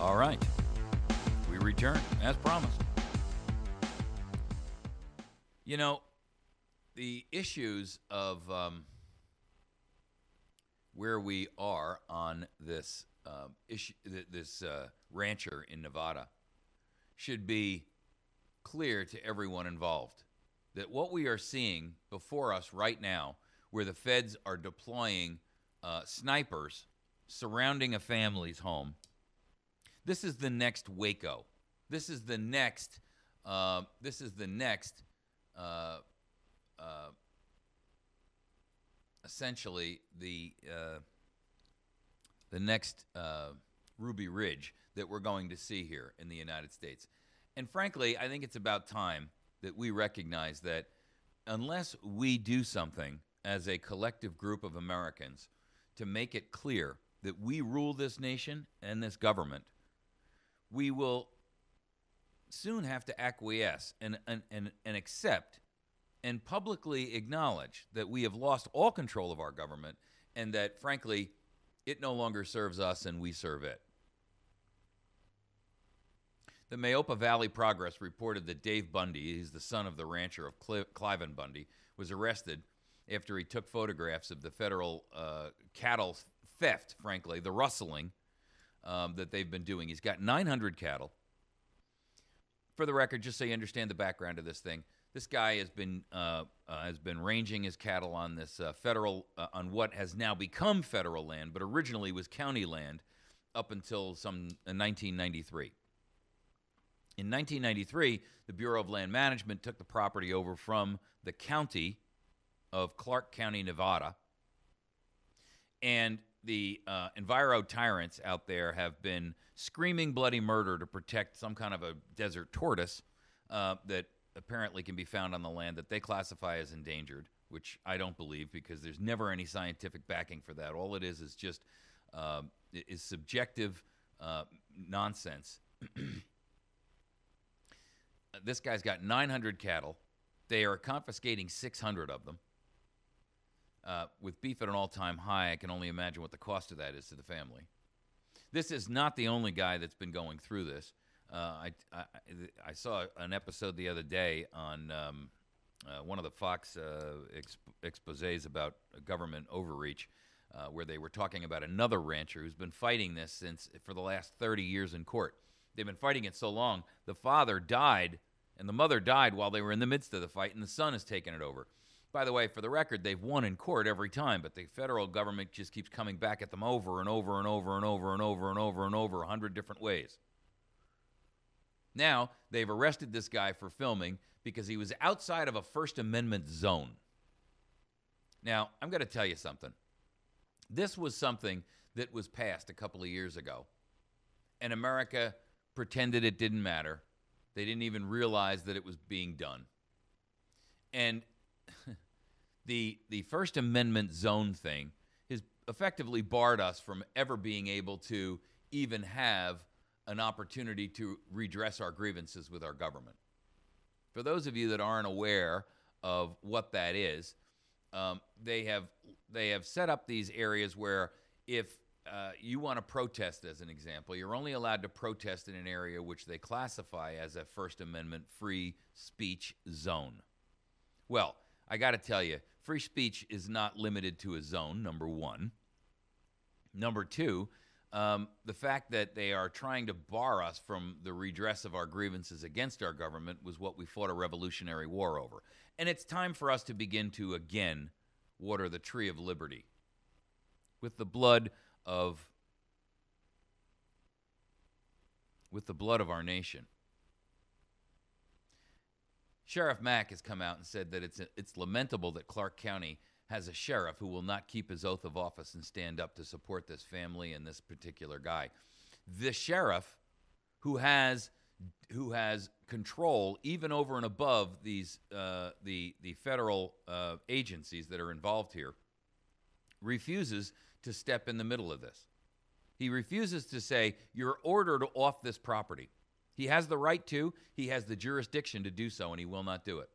All right. We return, as promised. You know, the issues of where we are on this rancher in Nevada should be clear to everyone involved. That what we are seeing before us right now, where the feds are deploying snipers surrounding a family's home, this is the next Waco. This is the next. Essentially the next Ruby Ridge that we're going to see here in the United States. And frankly, I think it's about time that we recognize that unless we do something as a collective group of Americans to make it clear that we rule this nation and this government, we will soon have to acquiesce and accept and publicly acknowledge that we have lost all control of our government and that, frankly, it no longer serves us and we serve it. The Mayopa Valley Progress reported that Dave Bundy, he's the son of the rancher of Cliven Bundy, was arrested after he took photographs of the federal cattle theft, frankly, the rustling that they've been doing. He's got 900 cattle. For the record, just so you understand the background of this thing, this guy has been ranging his cattle on this on what has now become federal land, but originally was county land up until 1993. In 1993, the Bureau of Land Management took the property over from the county of Clark County, Nevada, and the enviro-tyrants out there have been screaming bloody murder to protect some kind of a desert tortoise that apparently can be found on the land that they classify as endangered, which I don't believe because there's never any scientific backing for that. All it is just is subjective nonsense. This guy's got 900 cattle. They are confiscating 600 of them. With beef at an all-time high, I can only imagine what the cost of that is to the family. This is not the only guy that's been going through this. I saw an episode the other day on one of the Fox exposés about government overreach, where they were talking about another rancher who's been fighting this for the last 30 years in court. They've been fighting it so long, the father died and the mother died while they were in the midst of the fight, and the son has taken it over. By the way, for the record, they've won in court every time, but the federal government just keeps coming back at them over and over and over and over and over and over and over 100 different ways. Now, they've arrested this guy for filming because he was outside of a First Amendment zone. Now, I'm going to tell you something. This was something that was passed a couple of years ago, and America pretended it didn't matter. They didn't even realize that it was being done. And the First Amendment zone thing has effectively barred us from ever being able to even have an opportunity to redress our grievances with our government. For those of you that aren't aware of what that is, they have set up these areas where if you want to protest, as an example, you're only allowed to protest in an area which they classify as a First Amendment free speech zone. Well, I got to tell you, free speech is not limited to a zone, number one. Number two, the fact that they are trying to bar us from the redress of our grievances against our government was what we fought a Revolutionary War over. And it's time for us to begin to, again, water the tree of liberty with the blood of our nation. Sheriff Mack has come out and said that it's lamentable that Clark County has a sheriff who will not keep his oath of office and stand up to support this family and this particular guy. The sheriff who has control even over and above these the federal agencies that are involved here refuses to step in the middle of this. He refuses to say, you're ordered off this property. He has the right to, he has the jurisdiction to do so, and he will not do it.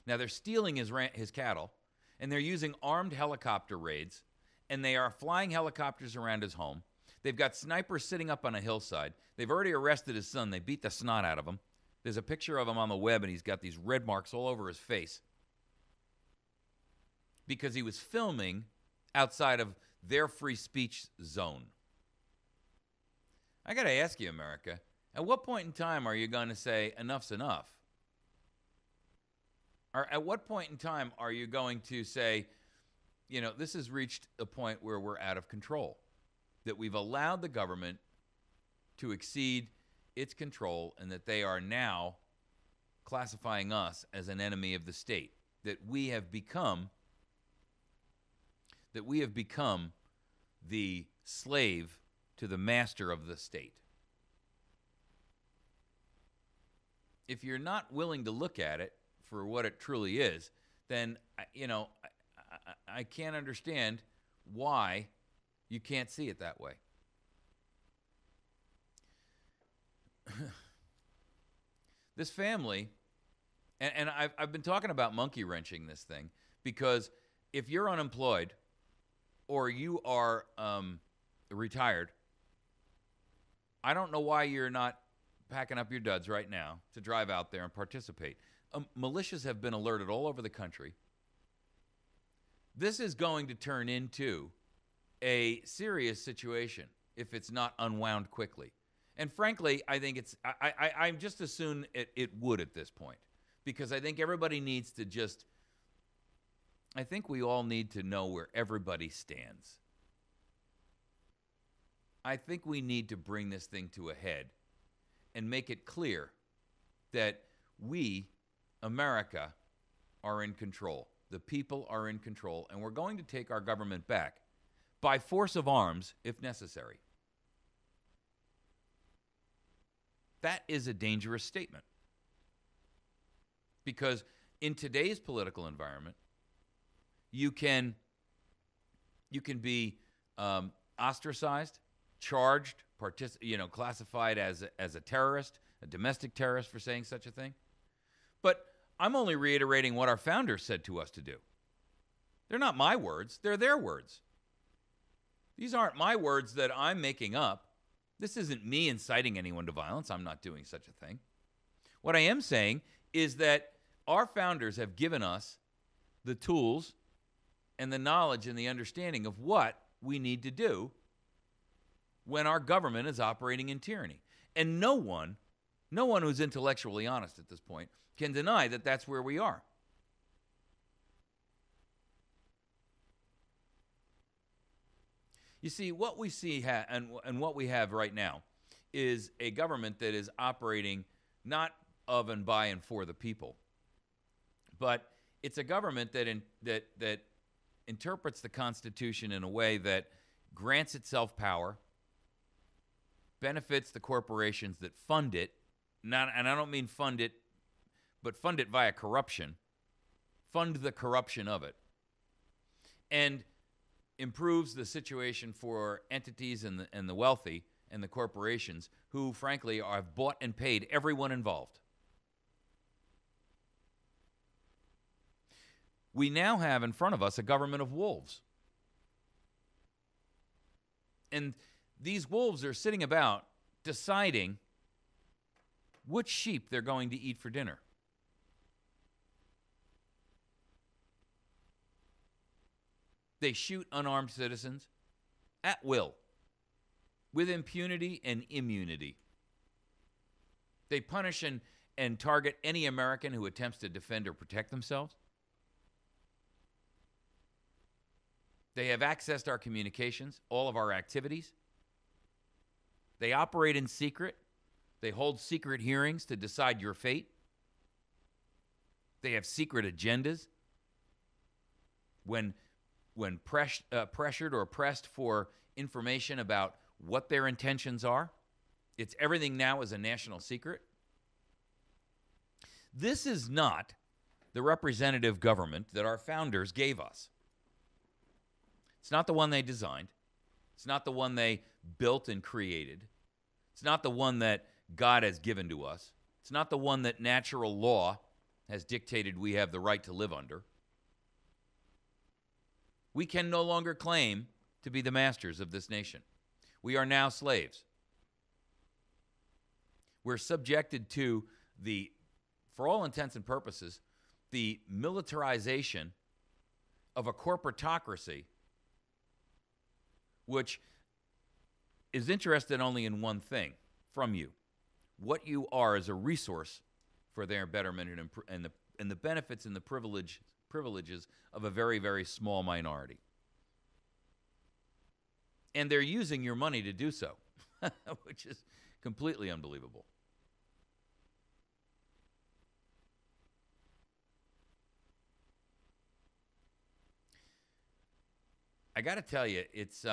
Now, they're stealing his cattle, and they're using armed helicopter raids, and they are flying helicopters around his home. They've got snipers sitting up on a hillside. They've already arrested his son. They beat the snot out of him. There's a picture of him on the web, and he's got these red marks all over his face because he was filming outside of their free speech zone. I got to ask you, America, at what point in time are you going to say enough's enough? Or at what point in time are you going to say, you know, this has reached a point where we're out of control, that we've allowed the government to exceed its control, and that they are now classifying us as an enemy of the state, that we have become the slave to the master of the state. If you're not willing to look at it for what it truly is, then, you know, I can't understand why you can't see it that way. This family, and I've been talking about monkey wrenching this thing, because if you're unemployed or you are retired, I don't know why you're not packing up your duds right now to drive out there and participate. Militias have been alerted all over the country. This is going to turn into a serious situation if it's not unwound quickly. And frankly, I think I'm just as soon it would at this point, because I think everybody needs to just, I think we all need to know where everybody stands. I think we need to bring this thing to a head and make it clear that we, America, are in control. The people are in control, and we're going to take our government back by force of arms if necessary. That is a dangerous statement, because in today's political environment, you can be ostracized, charged, classified as a terrorist, a domestic terrorist for saying such a thing. But I'm only reiterating what our founders said to us to do. They're not my words, they're their words. These aren't my words that I'm making up. This isn't me inciting anyone to violence. I'm not doing such a thing. What I am saying is that our founders have given us the tools and the knowledge and the understanding of what we need to do when our government is operating in tyranny. And no one who's intellectually honest at this point can deny that that's where we are. You see, what we see and what we have right now is a government that is operating not of and by and for the people, but it's a government that interprets the Constitution in a way that grants itself power, benefits the corporations that fund it, and I don't mean fund it, but fund it via corruption, fund the corruption of it, and improves the situation for entities and the wealthy and the corporations who, frankly, have bought and paid everyone involved. We now have in front of us a government of wolves. And these wolves are sitting about deciding which sheep they're going to eat for dinner. They shoot unarmed citizens at will, with impunity and immunity. They punish and target any American who attempts to defend or protect themselves. They have accessed our communications, all of our activities. They operate in secret. They hold secret hearings to decide your fate. They have secret agendas. When pressured or pressed for information about what their intentions are, it's everything now is a national secret. This is not the representative government that our founders gave us. It's not the one they designed. It's not the one they built and created. It's not the one that God has given to us. It's not the one that natural law has dictated we have the right to live under. We can no longer claim to be the masters of this nation. We are now slaves. We're subjected to for all intents and purposes, the militarization of a corporatocracy which is interested only in one thing from you: what you are as a resource for their betterment and the benefits and the privileges of a very, very small minority. And they're using your money to do so, which is completely unbelievable. I got to tell you, it's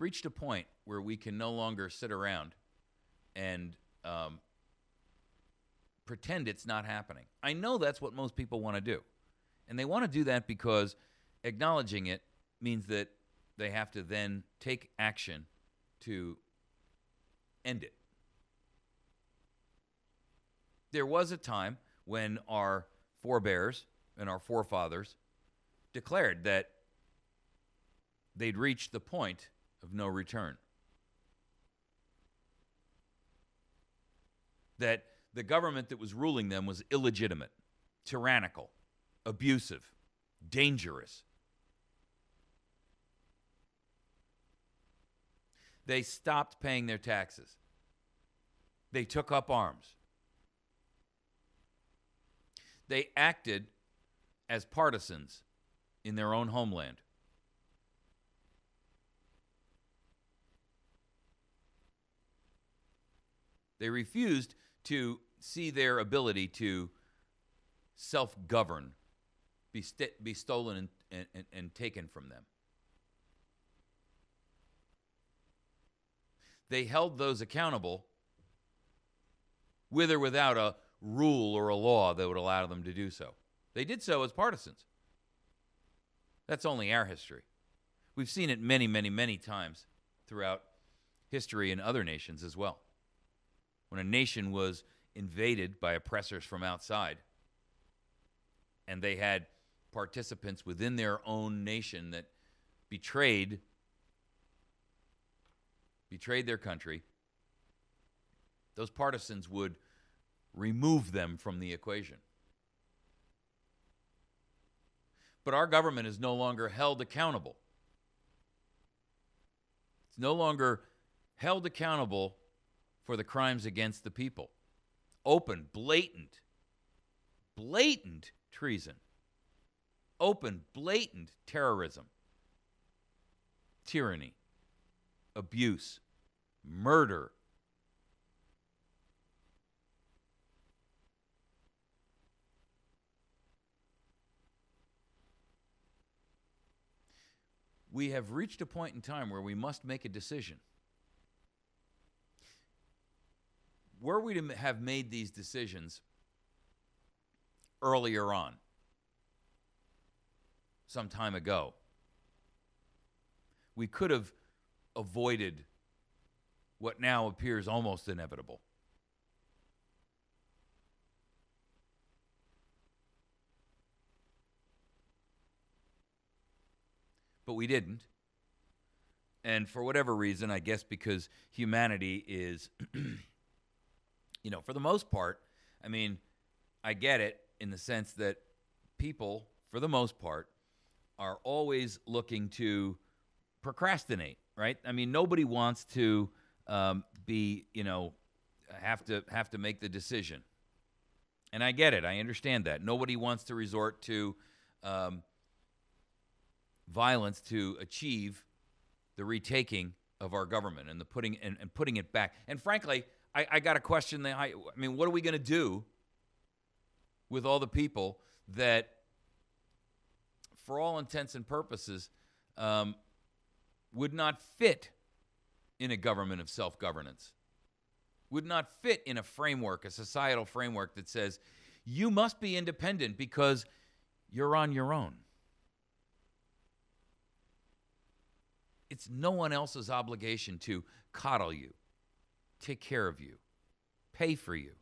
reached a point where we can no longer sit around and pretend it's not happening. I know that's what most people want to do. And they want to do that because acknowledging it means that they have to then take action to end it. There was a time when our forebears and our forefathers declared that they'd reached the point of no return. That the government that was ruling them was illegitimate, tyrannical, abusive, dangerous. They stopped paying their taxes. They took up arms. They acted as partisans in their own homeland. They refused to see their ability to self-govern be stolen and taken from them. They held those accountable with or without a rule or a law that would allow them to do so. They did so as partisans. That's only our history. We've seen it many, many, many times throughout history in other nations as well. When a nation was invaded by oppressors from outside, and they had participants within their own nation that betrayed their country, those partisans would remove them from the equation. But our government is no longer held accountable. It's no longer held accountable for the crimes against the people. Open, blatant treason. Open, blatant terrorism. Tyranny. Abuse. Murder. We have reached a point in time where we must make a decision. Were we to have made these decisions earlier on, some time ago, we could have avoided what now appears almost inevitable. But we didn't. And for whatever reason, I guess because humanity is, for the most part, I mean, I get it in the sense that people, for the most part, are always looking to procrastinate, right? I mean, nobody wants to have to make the decision. And I get it. I understand that. Nobody wants to resort to violence to achieve the retaking of our government and the putting it back. And frankly, I got a question. I mean, what are we going to do with all the people that, for all intents and purposes, would not fit in a government of self-governance, would not fit in a framework, a societal framework that says you must be independent because you're on your own? It's no one else's obligation to coddle you, take care of you, pay for you,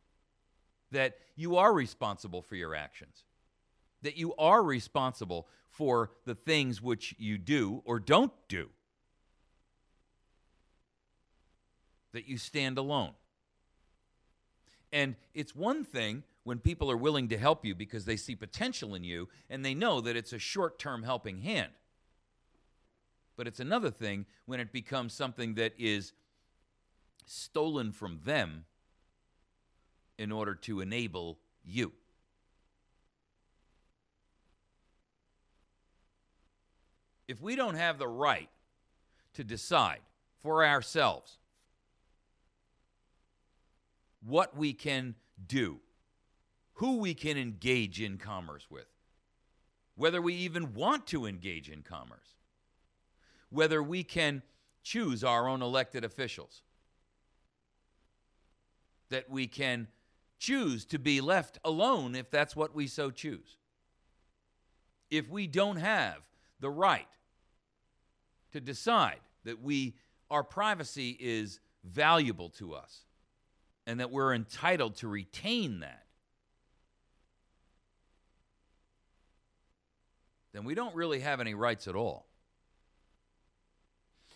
that you are responsible for your actions, that you are responsible for the things which you do or don't do. that you stand alone. And it's one thing when people are willing to help you because they see potential in you and they know that it's a short-term helping hand. But it's another thing when it becomes something that is stolen from them in order to enable you. If we don't have the right to decide for ourselves what we can do, who we can engage in commerce with, whether we even want to engage in commerce, whether we can choose our own elected officials, that we can choose to be left alone if that's what we so choose. If we don't have the right to decide that our privacy is valuable to us and that we're entitled to retain that, then we don't really have any rights at all.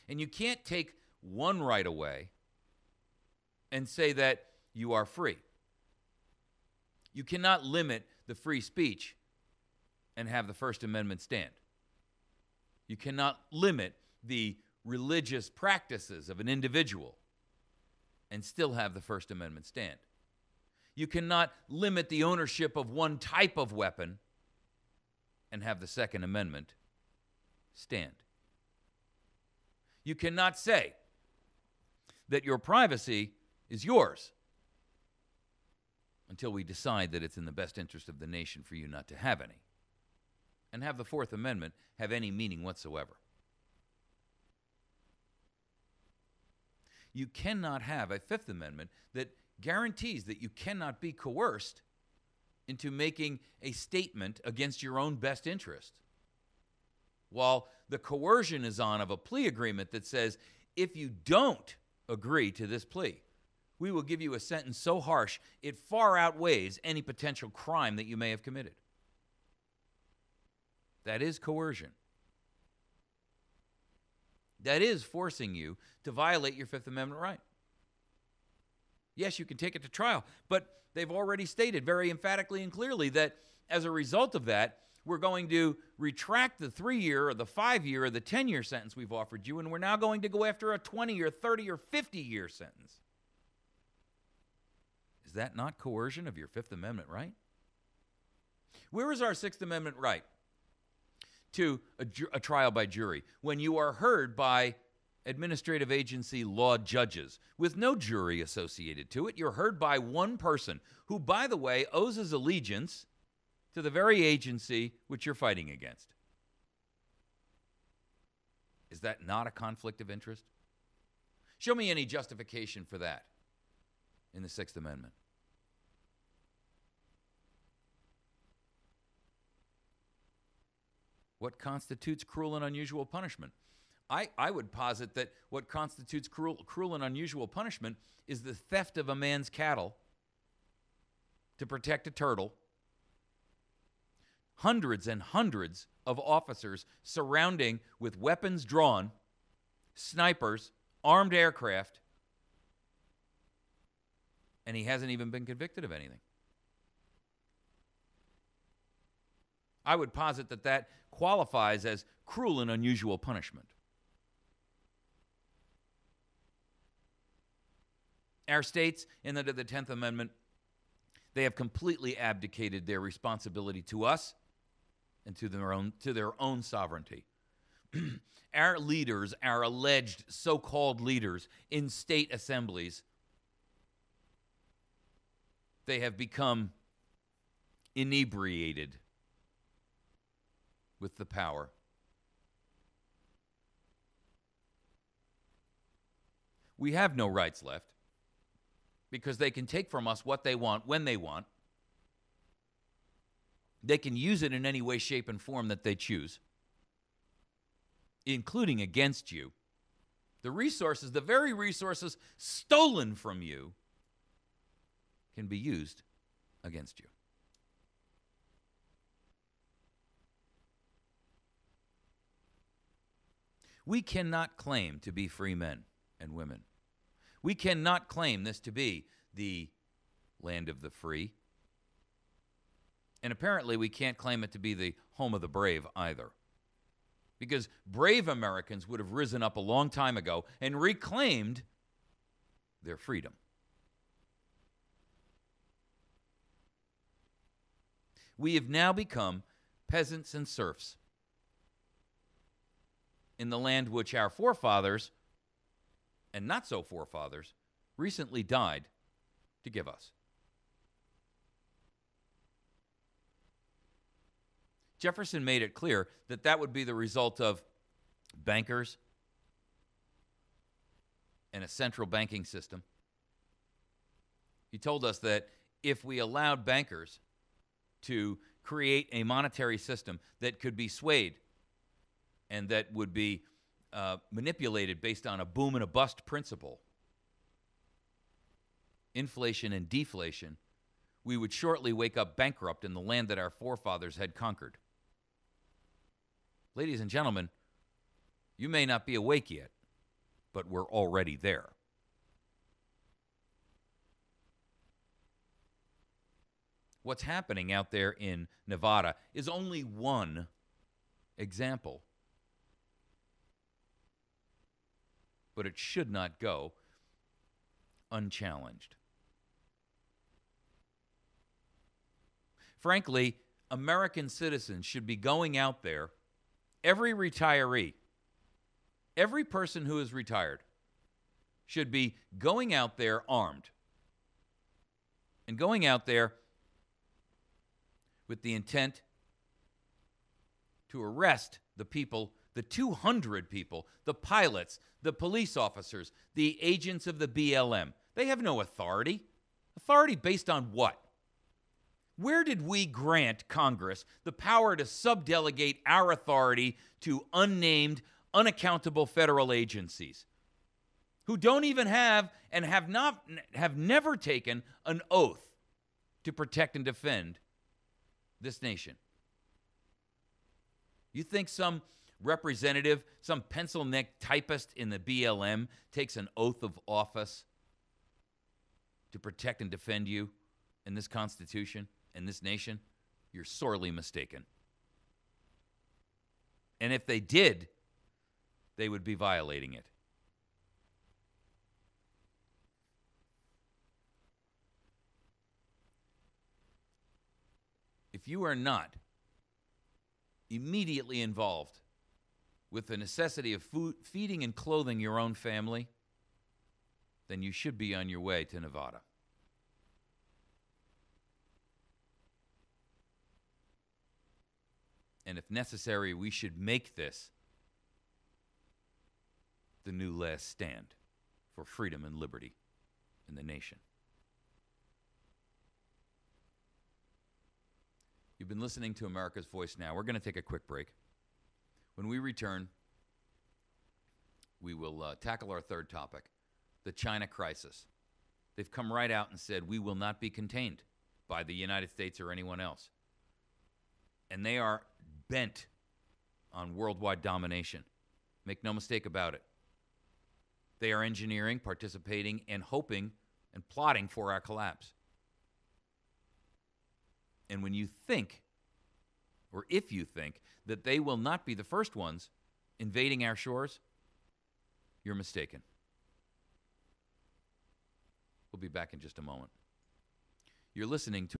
And you can't take one right away and say that you are free. You cannot limit the free speech and have the First Amendment stand. You cannot limit the religious practices of an individual and still have the First Amendment stand. You cannot limit the ownership of one type of weapon and have the Second Amendment stand. You cannot say that your privacy is yours until we decide that it's in the best interest of the nation for you not to have any, and have the Fourth Amendment have any meaning whatsoever. You cannot have a Fifth Amendment that guarantees that you cannot be coerced into making a statement against your own best interest, while the coercion is on of a plea agreement that says, if you don't agree to this plea, we will give you a sentence so harsh it far outweighs any potential crime that you may have committed. That is coercion. That is forcing you to violate your Fifth Amendment right. Yes, you can take it to trial, but they've already stated very emphatically and clearly that as a result of that, we're going to retract the 3-year or the 5-year or the 10-year sentence we've offered you, and we're now going to go after a 20 or 30 or 50-year sentence. Is that not coercion of your Fifth Amendment right? Where is our Sixth Amendment right to a trial by jury when you are heard by administrative agency law judges with no jury associated to it? You're heard by one person who, by the way, owes his allegiance to the very agency which you're fighting against. Is that not a conflict of interest? Show me any justification for that in the Sixth Amendment. What constitutes cruel and unusual punishment? I would posit that what constitutes cruel and unusual punishment is the theft of a man's cattle to protect a turtle. Hundreds and hundreds of officers surrounding with weapons drawn, snipers, armed aircraft, and he hasn't even been convicted of anything. I would posit that that qualifies as cruel and unusual punishment. Our states, under the 10th Amendment, they have completely abdicated their responsibility to us and to their own sovereignty. Our leaders, our alleged so-called leaders in state assemblies, they have become inebriated with the power. We have no rights left because they can take from us what they want when they want. They can use it in any way, shape, and form that they choose, including against you. The resources, the very resources stolen from you, can be used against you. We cannot claim to be free men and women. We cannot claim this to be the land of the free. And apparently we can't claim it to be the home of the brave either. Because brave Americans would have risen up a long time ago and reclaimed their freedom. We have now become peasants and serfs in the land which our forefathers, and not so forefathers, recently died to give us. Jefferson made it clear that that would be the result of bankers and a central banking system. He told us that if we allowed bankers to create a monetary system that could be swayed and that would be manipulated based on a boom and a bust principle, inflation and deflation, we would shortly wake up bankrupt in the land that our forefathers had conquered. Ladies and gentlemen, you may not be awake yet, but we're already there. What's happening out there in Nevada is only one example. But it should not go unchallenged. Frankly, American citizens should be going out there, every retiree, every person who is retired should be going out there armed and going out there with the intent to arrest the people, the 200 people, the pilots, the police officers, the agents of the BLM. They have no authority. Authority based on what? Where did we grant Congress the power to subdelegate our authority to unnamed, unaccountable federal agencies who don't even have and have never taken an oath to protect and defend this nation? You think some representative, some pencil-neck typist in the BLM takes an oath of office to protect and defend you in this Constitution, in this nation? You're sorely mistaken. And if they did, they would be violating it. If you are not immediately involved with the necessity of feeding and clothing your own family, then you should be on your way to Nevada. And if necessary, we should make this the new last stand for freedom and liberty in the nation. You've been listening to America's Voice Now. We're going to take a quick break. When we return, we will tackle our third topic, the China crisis. They've come right out and said we will not be contained by the United States or anyone else. And they are bent on worldwide domination. Make no mistake about it. They are engineering, participating, and hoping and plotting for our collapse. And when you think, or if you think, that they will not be the first ones invading our shores, you're mistaken. We'll be back in just a moment. You're listening to